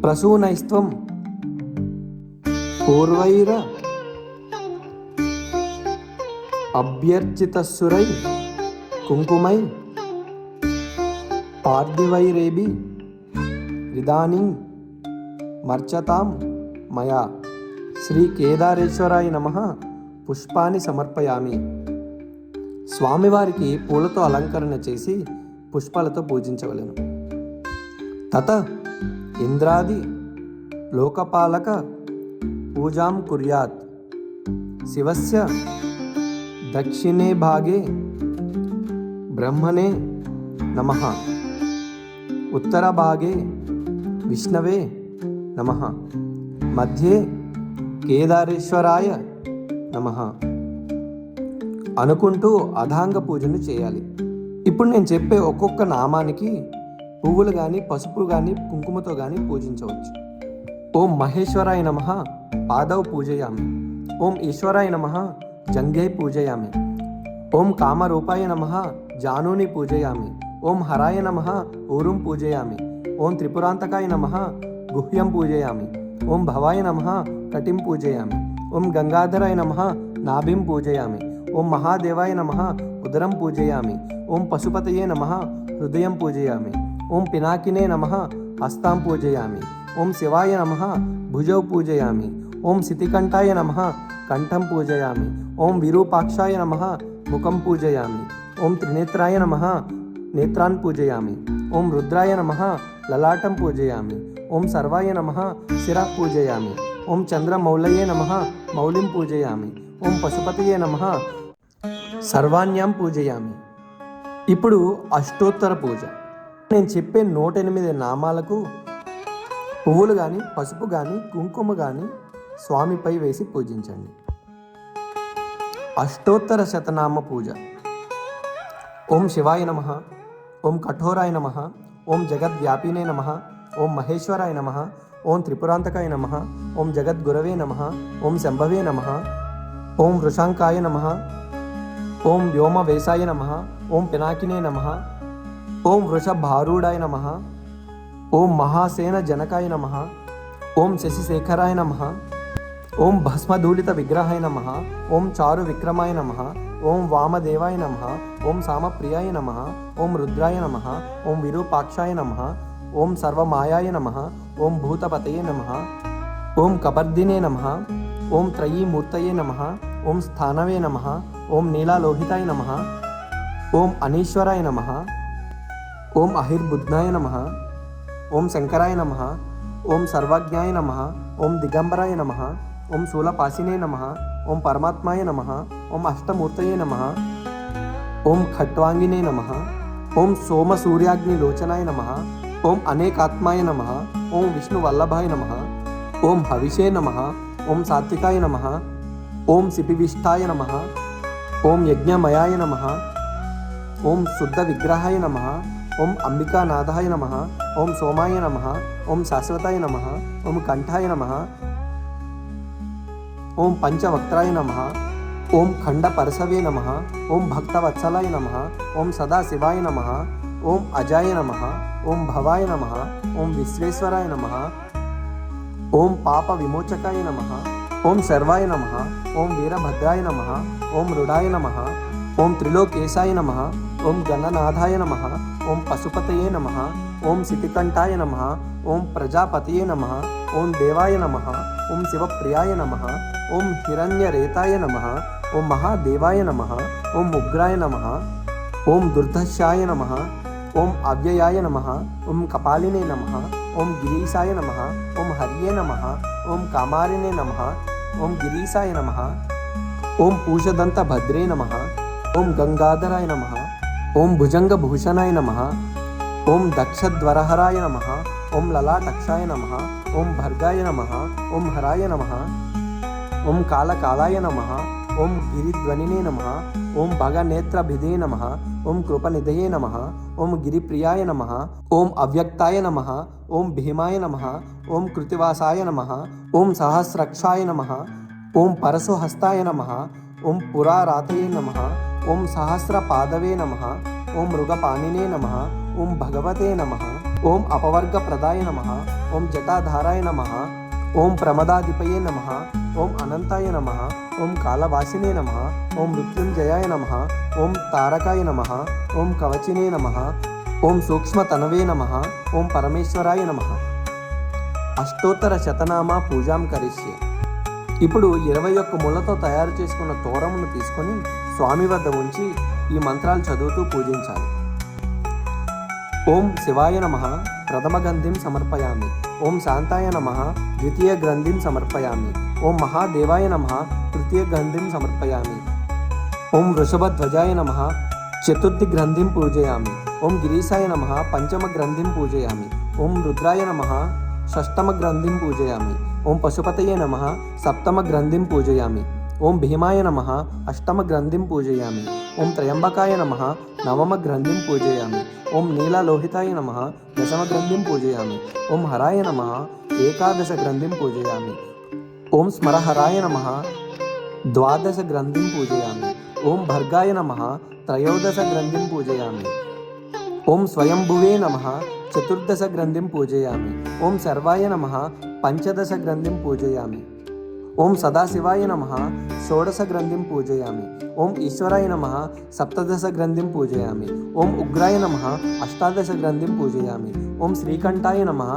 ప్రసూనైస్త్వం పూర్వైర అభ్యర్చితస్సురై కుంకుమై పార్థివైరేభి రిదానీ మర్చతాం మయా. శ్రీ కేదారేశ్వరాయ నమః. పుష్పాన్ని సమర్పయామి. స్వామివారికి పూలతో అలంకరణ చేసి పుష్పాలతో పూజించవలెను. తత ఇంద్రాది లోకపాలక పూజాం కుర్యాత్. శివస్య దక్షిణే భాగే బ్రహ్మణే నమః, ఉత్తర భాగే విష్ణవే నమః, మధ్యే కేదారేశ్వరాయ నమః అనుకుంటూ అధాంగ పూజను చేయాలి. ఇప్పుడు నేను చెప్పే ఒక్కొక్క నామానికి పువ్వులు కానీ పసుపు కానీ కుంకుమతో కానీ పూజించవచ్చు. ఓం మహేశ్వరాయ నమః పాదౌ పూజయామి. ఓం ఈశ్వరాయ నమః జంఘే పూజయామి. ఓం కామరూపాయ నమః జానూని పూజయామి. ఓం హరాయ నమః ఊరుం పూజయామి. ఓం త్రిపురాంతకాయ నమః గుహ్యం పూజయామి. ఓం భవాయ నమః కటిం పూజయామి. ఓం గంగాధరాయ నమః నాభిం పూజయామి. ఓం మహాదేవాయ నమః ఉదరం పూజయామి. ఓం పశుపతయే నమః హృదయం పూజయామి. ఓం పినాకినే నమః హస్తాం పూజయామి. ఓం శివాయ నమః భుజౌ పూజయామి. ఓం శితికంఠాయ నమః కంఠం పూజయామి. ఓం విరూపాక్షాయ నమః ముఖం పూజయామి. ఓం త్రినేత్రాయ నమః నేత్రాన్ పూజయామి. ఓం రుద్రాయ నమః లలాటం పూజయామి. ఓం సర్వాయ నమః శిరః పూజయామి. ఓం చంద్రమౌళయే నమః మౌళిం పూజయామి. ఓం పశుపతయే నమః సర్వాణ్యాం పూజయామి. ఇప్పుడు అష్టోత్తర పూజ. నేను చెప్పే 108 నామాలకు పువ్వులు కానీ పసుపు కానీ కుంకుమ కానీ స్వామిపై వేసి పూజించండి. అష్టోత్తర శతనామ పూజ. ఓం శివాయ నమః. ఓం కఠోరాయ నమః. ఓం జగద్వ్యాపినే నమః. ఓం మహేశ్వరాయ నమః. ఓం త్రిపురాంతకాయ నమః. ఓం జగద్గురవే నమః. ఓం శంభవే నమః. ఓం వృషాంకాయ నమః. ఓం వ్యోమవేశాయ నమః. ఓం పినాకినే నమః. ఓం వృషభారూఢాయ నమః. ఓం మహాసేన జనకాయ నమః. ఓం శశిశేఖరాయ నమః. ఓం భస్మధూళిత విగ్రహాయ నమః. ఓం చారు విక్రమాయ నమః. ఓం వామదేవాయ నమః. ఓం సామప్రియాయ నమః. ఓం రుద్రాయ నమః. ఓం విరూపాక్షాయ నమః. ఓం సర్వమాయాయ నమః. ఓం భూతపతయే నమః. ఓం కపర్దినే నమః. ఓం త్రయీమూర్తయే నమః. ఓం స్థానవే నమః. ఓం నీలాలోహితాయ నమః. ఓం అనీశ్వరాయ నమః. ఓం అహిర్బుధ్నాయ నమః. ఓం శంకరాయ నమః. ఓం సర్వజ్ఞాయ నమః. ఓం దిగంబరాయ నమః. ఓం శూలపాసినే నమః. ఓం పరమాత్మాయ నమః. ఓం అష్టమూర్తయే నమః. ఓం ఖట్వాంగినే నమః. ఓం సోమసూర్యాగ్నిలోచనాయ నమః. ఓం అనేకాత్మాయ నమః. ఓం విష్ణువల్లభాయ నమః. ఓం హవిషే నమః. ఓం సాత్వికాయ నమః. ఓం సిపివిష్టాయ నమః. ఓం యజ్ఞమయాయ నమః. ఓం శుద్ధ విగ్రహాయ నమః. ఓం అంబికానాథాయ నమః. ఓం సోమాయ నమః. ఓం శాశ్వతాయ నమః. ఓం కంఠాయ నమః. ఓం పంచవక్త్రాయ నమః. ఓం ఖండపరసవే నమః. ఓం భక్తవత్సలాయ నమః. ఓం సదాశివాయ నమః. ఓం అజాయ నమః. ఓం భవాయ నమః. ఓం విశ్వేశ్వరాయ నమః. ఓం పాప విమోచకాయ నమః. ఓం శర్వాయ నమః, ఓం వీరభద్రాయ నమః, ఓం మృడాయ నమః, ఓం త్రిలోకేశాయ నమః, ఓం గణనాథాయ నమః, ఓం పశుపతయే నమః, ఓం శితికంఠాయ నమః, ఓం ప్రజాపతయే నమః, ఓం దేవాయ నమః, ఓం శివప్రియాయ నమః, ఓం హిరణ్యరేతాయ నమః, ఓం మహాదేవాయ నమః, ఓం ఉగ్రాయ నమః, ఓం దుర్ధర్షాయ నమః, ఓం అవ్యయాయ నమః, ఓం కపాలినే నమః, ఓం గిరీశాయ నమః, ఓం హర్యే నమః, ఓం కామారినే నమః, ఓం గిరీశాయ నమః, ఓం పూషదంత భద్రే నమః, ఓం గంగాధరాయ నమః, ఓం భుజంగభూషణాయ నమః, ఓం దక్షధ్వరహరాయ నమః, ఓం లలాటక్షాయ నమః, ఓం భర్గాయ నమః, ఓం హరాయ నమః, ఓం కాళకాలాయ నమః, ఓం గిరిధ్వనినే నమః, ఓం భగనేత్రభిదే నమః, ఓం కృపనిధయే నమః, ఓం గిరిప్రియాయ నమః, ఓం అవ్యక్తాయ నమః, ఓం భీమాయ నమః, ఓం కృతివాసాయ నమః, ఓం సహస్రక్షాయ నమః, ఓం పరశుహస్తాయ నమః, ఓం పురారాతయే నమః, ఓం సహస్రపాదవే నమః, ఓం మృగపాణినే నమః, ఓం భగవతే నమః, ఓం అపవర్గప్రదాయ నమః, ఓం జటాధారాయ నమః, ఓం ప్రమదాధిపయే నమః, ఓం అనంతాయ నమః, ఓం కాలవాసినే నమః, ఓం మృత్యుంజయాయ నమః, ఓం తారకాయ నమః, ఓం కవచినే నమః, ఓం సూక్ష్మతనవే నమః, ఓం పరమేశ్వరాయ నమః. అష్టోత్తర శతనామ పూజాం కరిష్యే. ఇప్పుడు 21 ముళ్ళతో తయారు చేసుకున్న తోరమును తీసుకొని స్వామి వద్ద ఉంచి ఈ మంత్రాలు చదువుతూ పూజించాలి. ఓం శివాయ నమః ప్రథమ గంధిం సమర్పయామి, ఓం శాంతాయ నమః ద్వితీయ గ్రంథిం సమర్పయామి, ఓం మహాదేవాయ నమః తృతీయ గ్రంథిం సమర్పయామి, ఓం వృషభధ్వజాయ నమః చతుర్థి గ్రంథిం పూజయామి, ఓం గిరీశాయ నమః పంచమ గ్రంథిం పూజయామి, ఓం రుద్రాయ నమః షష్టమ గ్రంథిం పూజయామి, ఓం పశుపతయే నమః సప్తమ గ్రంథిం పూజయామి, ఓం భీమాయ నమః అష్టమ గ్రంథిం పూజయామి, ఓం త్రయంబకాయ నమః నవమ గ్రంథిం పూజయామి, ఓం నీలలోహితాయ నమః దశమ గ్రంథిం పూజయామి, ఓం హరాయ నమః ఏకాదశ గ్రంథిం పూజయామి, ఓం స్మరహరాయ నమః ద్వాదశ గ్రంథిం పూజయామి, ఓం భర్గాయ నమః త్రయోదశ గ్రంథిం పూజయామి, ఓం స్వయంభువే నమః చతుర్దశ గ్రంథిం పూజయామి, ఓం సర్వాయ నమః పంచదశ గ్రంథిం పూజయామి, ఓం సదాశివాయ నమః షోడశ గ్రంథిం పూజయామి, ఓం ఈశ్వరాయ నమః సప్తదశ గ్రంథిం పూజయామి, ఓం ఉగ్రాయ నమః అష్టాదశ గ్రంథిం పూజయామి, ఓం శ్రీకంఠాయ నమః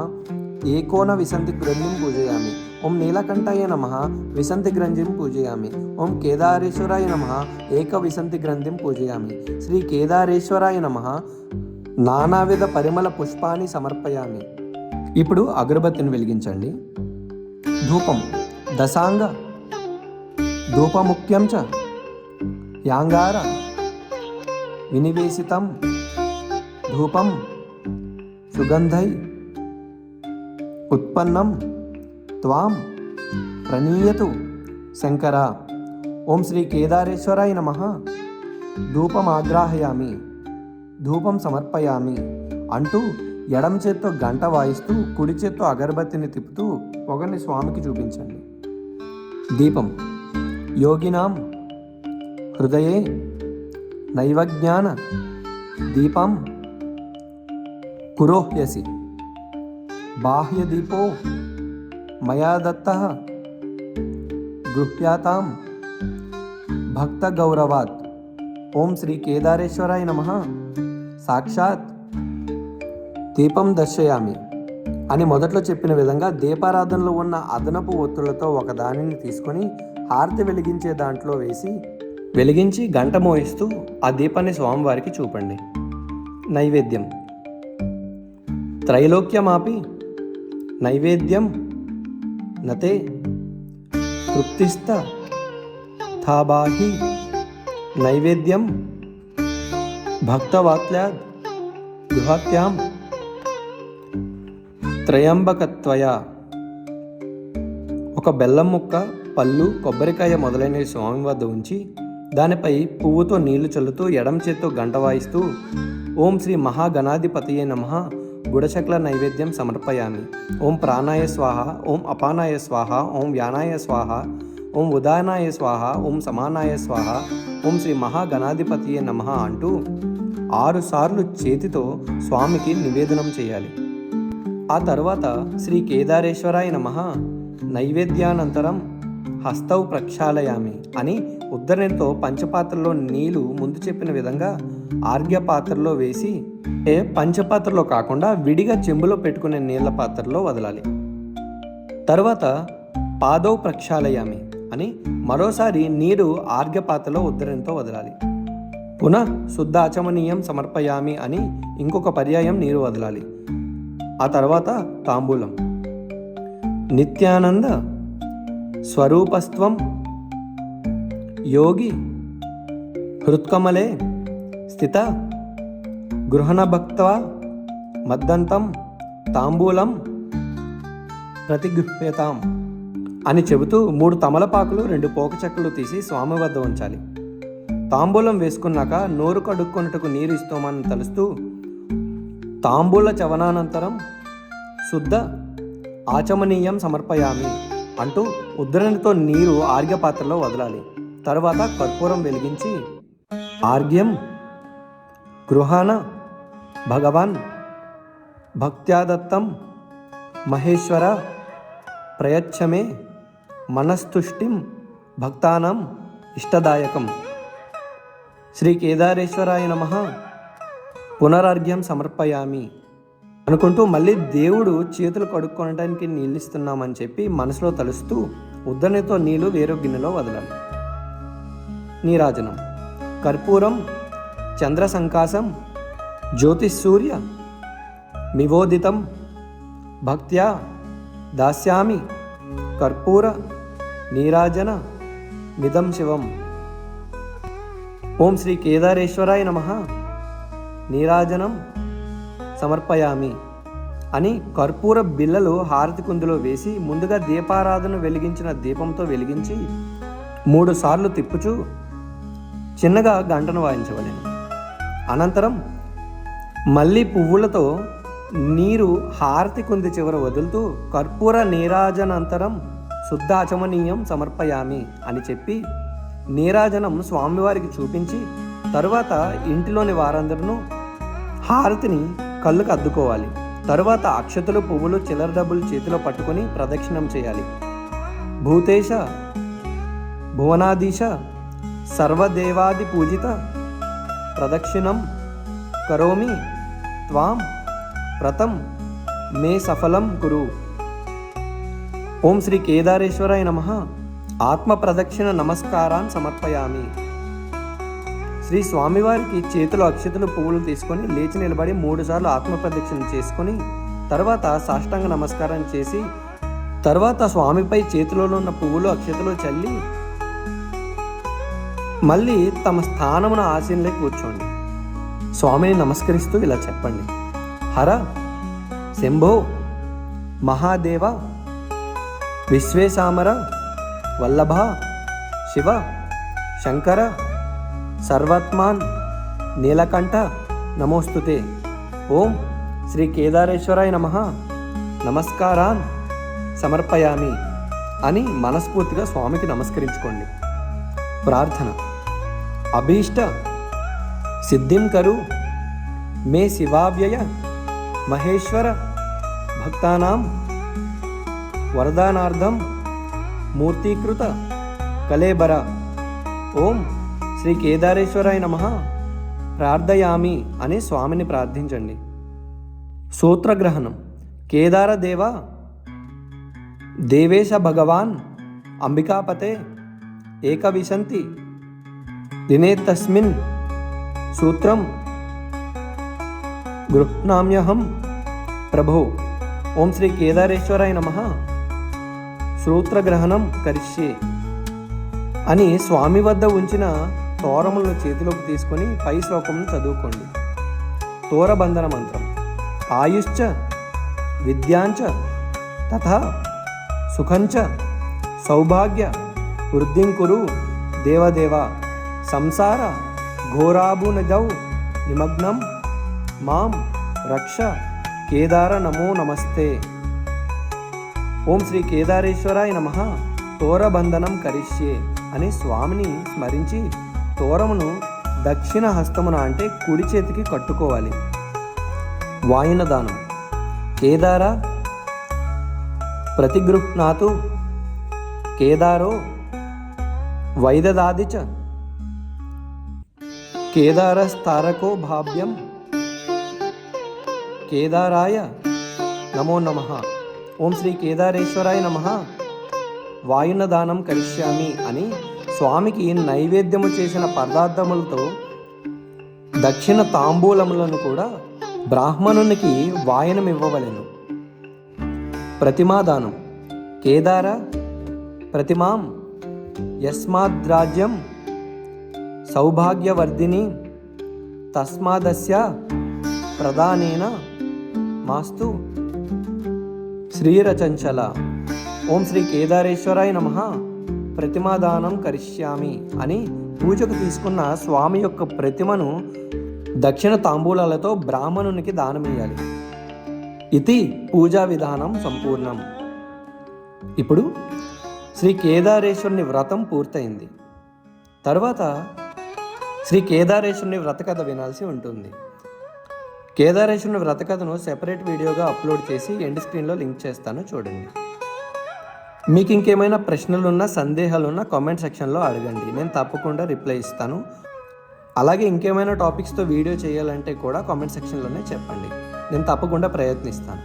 ఏకోన విశంతి గ్రంథిం పూజయామి, ఓం నీలకంఠాయ నమః విశంతి గ్రంథిం పూజయామి, ఓం కేదారేశ్వరాయ నమః ఏక విశంతి గ్రంథిం పూజయామి, శ్రీ కేదారేశ్వరాయ నమః నానావిధ పరిమళ పుష్పాన్ని సమర్పయామి. ఇప్పుడు అగరబత్తిని వెలిగించండి. ధూపం దశాంగ ధూపముఖ్యం చ యాంగార వినివేశితం ధూపం సుగంధై ఉత్పన్నం త్వాం ప్రణీయతు శంకర. ఓం శ్రీ కేదారేశ్వరాయ నమః ధూపమాగ్రాహయామి ధూపం సమర్పయామి అంటూ ఎడమ చేత్తో గంట వాయిస్తూ కుడి చేత్తో అగరబత్తిని తిప్పుతూ పొగని స్వామికి చూపించండి. దీపం యోగినాం హృదయే నైవజ్ఞాన దీపం కురోహ్యసి బాహ్యదీపో మయా దత్తః గృహ్యాతాం భక్తగౌరవాత్. ఓం శ్రీ కేదారేశ్వరాయ నమః సాక్షాత్ దీపం దర్శయామి అని మొదట్లో చెప్పిన విధంగా దీపారాధనలో ఉన్న అదనపు ఒత్తులతో ఒక దానిని తీసుకొని హారతి వెలిగించే దాంట్లో వేసి వెలిగించి గంట మోయిస్తూ ఆ దీపాన్ని స్వామివారికి చూపండి. నైవేద్యం త్రైలోక్యమాపి నైవేద్యం నతే తృప్తిస్థ థాబాహి నైవేద్యం భక్తవాత్ల్యాద్ గుహాత్యాం త్రయంబకత్వయ. ఒక బెల్లం ముక్క పళ్ళు కొబ్బరికాయ మొదలైనవి స్వామి వద్ద ఉంచి దానిపై పువ్వుతో నీళ్లు చల్లుతూ ఎడమ చేత్తో గంట వాయిస్తూ ఓం శ్రీ మహాగణాధిపతయే నమః గుడశక్ల నైవేద్యం సమర్పయామి. ఓం ప్రాణాయ స్వాహ, ఓం అపానాయ స్వాహ, ఓం వ్యానాయ స్వాహ, ఓం ఉదానాయ స్వాహ, ఓం సమానాయ స్వాహ, ఓం శ్రీ మహాగణాధిపతయే నమః అంటూ 6 సార్లు చేతితో స్వామికి నివేదనం చేయాలి. ఆ తర్వాత శ్రీ కేదారేశ్వరాయ నమః నైవేద్యానంతరం హస్తౌ ప్రక్షాళయామి అని ఉద్ధరణితో పంచపాత్రలో నీళ్లు ముందు చెప్పిన విధంగా ఆర్ఘ్య పాత్రలో వేసి, పంచపాత్రలో కాకుండా విడిగా చెంబులో పెట్టుకునే నీళ్ల పాత్రలో వదలాలి. తర్వాత పాదౌ ప్రక్షాళయామి అని మరోసారి నీరు ఆర్ఘ్య పాత్రలో ఉద్ధరణితో వదలాలి. పునః శుద్ధ ఆచమనీయం సమర్పయామి అని ఇంకొక పర్యాయం నీరు వదలాలి. ఆ తర్వాత తాంబూలం. నిత్యానంద స్వరూపస్త్వం యోగి హృత్కమలే స్థిత గృహణభక్త్వా మద్దంతం తాంబూలం ప్రతిగృహ్యతాం అని చెబుతూ 3 తమలపాకులు 2 పోక చెక్కలు తీసి స్వామి వద్ద ఉంచాలి. తాంబూలం వేసుకున్నాక నోరు కడుక్కొనుటకు నీరు ఇస్తామని తలుస్తూ తాంబూల చవనానంతరం శుద్ధ ఆచమనీయం సమర్పయామి అంటూ ఉద్ధరణితో నీరు ఆర్ఘ్య పాత్రలో వదలాలి. తర్వాత కర్పూరం వెలిగించి ఆర్ఘ్యం గృహాన భగవాన్ భక్త్యాదత్తం మహేశ్వర ప్రయచ్చమే మనస్తుష్టిం భక్తానాం ఇష్టదాయకం. శ్రీ కేదారేశ్వరాయ నమః పునరార్ఘ్యం సమర్పయామి అనుకుంటూ మళ్ళీ దేవుడు చేతులు కడుక్కోవడానికి నీళ్ళు ఇస్తున్నామని చెప్పి మనసులో తలుస్తూ ఉద్ధరణితో నీళ్లు వేరొక గిన్నెలో వదలాలి. నీరాజనం. కర్పూరం చంద్ర సంకాశం జ్యోతిసూర్య మివోదితం భక్త్యా దాస్యామి కర్పూర నీరాజన మిదం శివం. ఓం శ్రీ కేదారేశ్వరాయ నమః నీరాజనం సమర్పయామి అని కర్పూర బిళ్ళలు హారతి కుందులో వేసి ముందుగా దీపారాధన వెలిగించిన దీపంతో వెలిగించి 3 సార్లు తిప్పుచూ చిన్నగా గంటను వాయించవలెను. అనంతరం మళ్ళీ పువ్వులతో నీరు హారతి కుంది చివర వదులుతూ కర్పూర నీరాజనంతరం శుద్ధాచమనీయం సమర్పయామి అని చెప్పి నీరాజనం స్వామివారికి చూపించి తరువాత ఇంటిలోని వారందరూ హారతిని కళ్ళుకు అద్దుకోవాలి. తరువాత అక్షతలు పువ్వులు చిల్లర డబ్బులు చేతిలో పట్టుకొని ప్రదక్షిణం చేయాలి. భూతేశ భువనాధీశ సర్వదేవాది పూజిత ప్రదక్షిణం కరోమి త్వాం వ్రతం మే సఫలం కురు. ఓం శ్రీ కేదారేశ్వరాయ నమః ఆత్మ ప్రదక్షిణ నమస్కారాన్ సమర్పయామి. శ్రీ స్వామివారికి చేతులు అక్షతలు పువ్వులు తీసుకొని లేచి నిలబడి 3 సార్లు ఆత్మ ప్రదక్షిణ చేసుకొని తర్వాత సాష్టాంగ నమస్కారం చేసి తర్వాత స్వామిపై చేతిలో ఉన్న పువ్వులు అక్షతలు చల్లి మళ్ళీ తమ స్థానమున ఆసీనులై కూర్చోండి. స్వామిని నమస్కరిస్తూ ఇలా చెప్పండి: హర శంభో మహాదేవ విశ్వేశామర వల్లభ శివ శంకర సర్వాత్మాన్ నీలకంఠ నమోస్తుతే. ఓం శ్రీ కేదారేశ్వరాయ నమః నమస్కారాన్ సమర్పయామి అని మనస్ఫూర్తిగా స్వామికి నమస్కరించుకోండి. ప్రార్థన. అభీష్ట సిద్ధిం కరు మే శివావ్యయ మహేశ్వర భక్తానాం వరదానార్థం మూర్తీకృత కలేబర. ఓం శ్రీ కేదారేశ్వరాయ నమః ప్రార్థయామి అని స్వామిని ప్రార్థించండి. సూత్రగ్రహణం. కేదార దేవ దేవేశ భగవాన్ అంబికాపతే ఏకవిశంతి దినే తస్మిన్ సూత్రం గృహ్ణామ్యహం ప్రభో. ఓం శ్రీ కేదారేశ్వరాయ నమః సూత్రగ్రహణం కరిష్యే అని స్వామి వద్ద ఉంచిన తోరములను చేతిలోకి తీసుకొని పై శ్లోకం చదువుకోండి. తోరబంధన మంత్రం. ఆయుశ్చ విద్యాంచ తథా సుఖంచ సౌభాగ్య వృద్ధిం కురు దేవదేవ సంసార ఘోరాభునదౌ నిమగ్నం మాం రక్ష కేదార నమో నమస్తే. ఓం శ్రీ కేదారేశ్వరాయ నమః తోరబంధనం కరిష్యే అని స్వామిని స్మరించి తోరమును దక్షిణ హస్తమున అంటే కుడి చేతికి కట్టుకోవాలి. వాయునదానం. కేదార ప్రతిగృహ్ణాతు కేదారో వైదదాది చ కేదారస్తారకో భావ్యం కేదారాయ నమో నమః. ఓం శ్రీ కేదారేశ్వరాయ నమః. వాయున దానం కరిష్యామి అని స్వామికి నైవేద్యము చేసిన పదార్థములతో దక్షిణ తాంబూలములను కూడా బ్రాహ్మణునికి వాయనం ఇవ్వవలెను. ప్రతిమాదానం. కేదార ప్రతిమాం యస్మాద్రాజ్యం సౌభాగ్యవర్ధిని తస్మాదస్య ప్రదానేన మాస్తు శ్రీరచంచల. ఓం శ్రీ కేదారేశ్వరాయ నమః. ప్రతిమాదానం కరిష్యామి అని పూజకు తీసుకున్న స్వామి యొక్క ప్రతిమను దక్షిణ తాంబూలాలతో బ్రాహ్మణునికి దానమియ్యాలి. ఇది పూజా విధానం సంపూర్ణం. ఇప్పుడు శ్రీ కేదారేశ్వరుని వ్రతం పూర్తయింది. తర్వాత శ్రీ కేదారేశ్వరుని వ్రతకథ వినాల్సి ఉంటుంది. కేదారేశ్వరుని వ్రతకథను సెపరేట్ వీడియోగా అప్లోడ్ చేసి ఎండ్ స్క్రీన్లో లింక్ చేస్తాను, చూడండి. మీకు ఇంకేమైనా ప్రశ్నలున్నా సందేహాలున్నా కామెంట్ సెక్షన్లో అడగండి, నేను తప్పకుండా రిప్లై ఇస్తాను. అలాగే ఇంకేమైనా టాపిక్స్తో వీడియో చేయాలంటే కూడా కామెంట్ సెక్షన్లోనే చెప్పండి, నేను తప్పకుండా ప్రయత్నిస్తాను.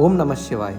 ఓం నమః శివాయ.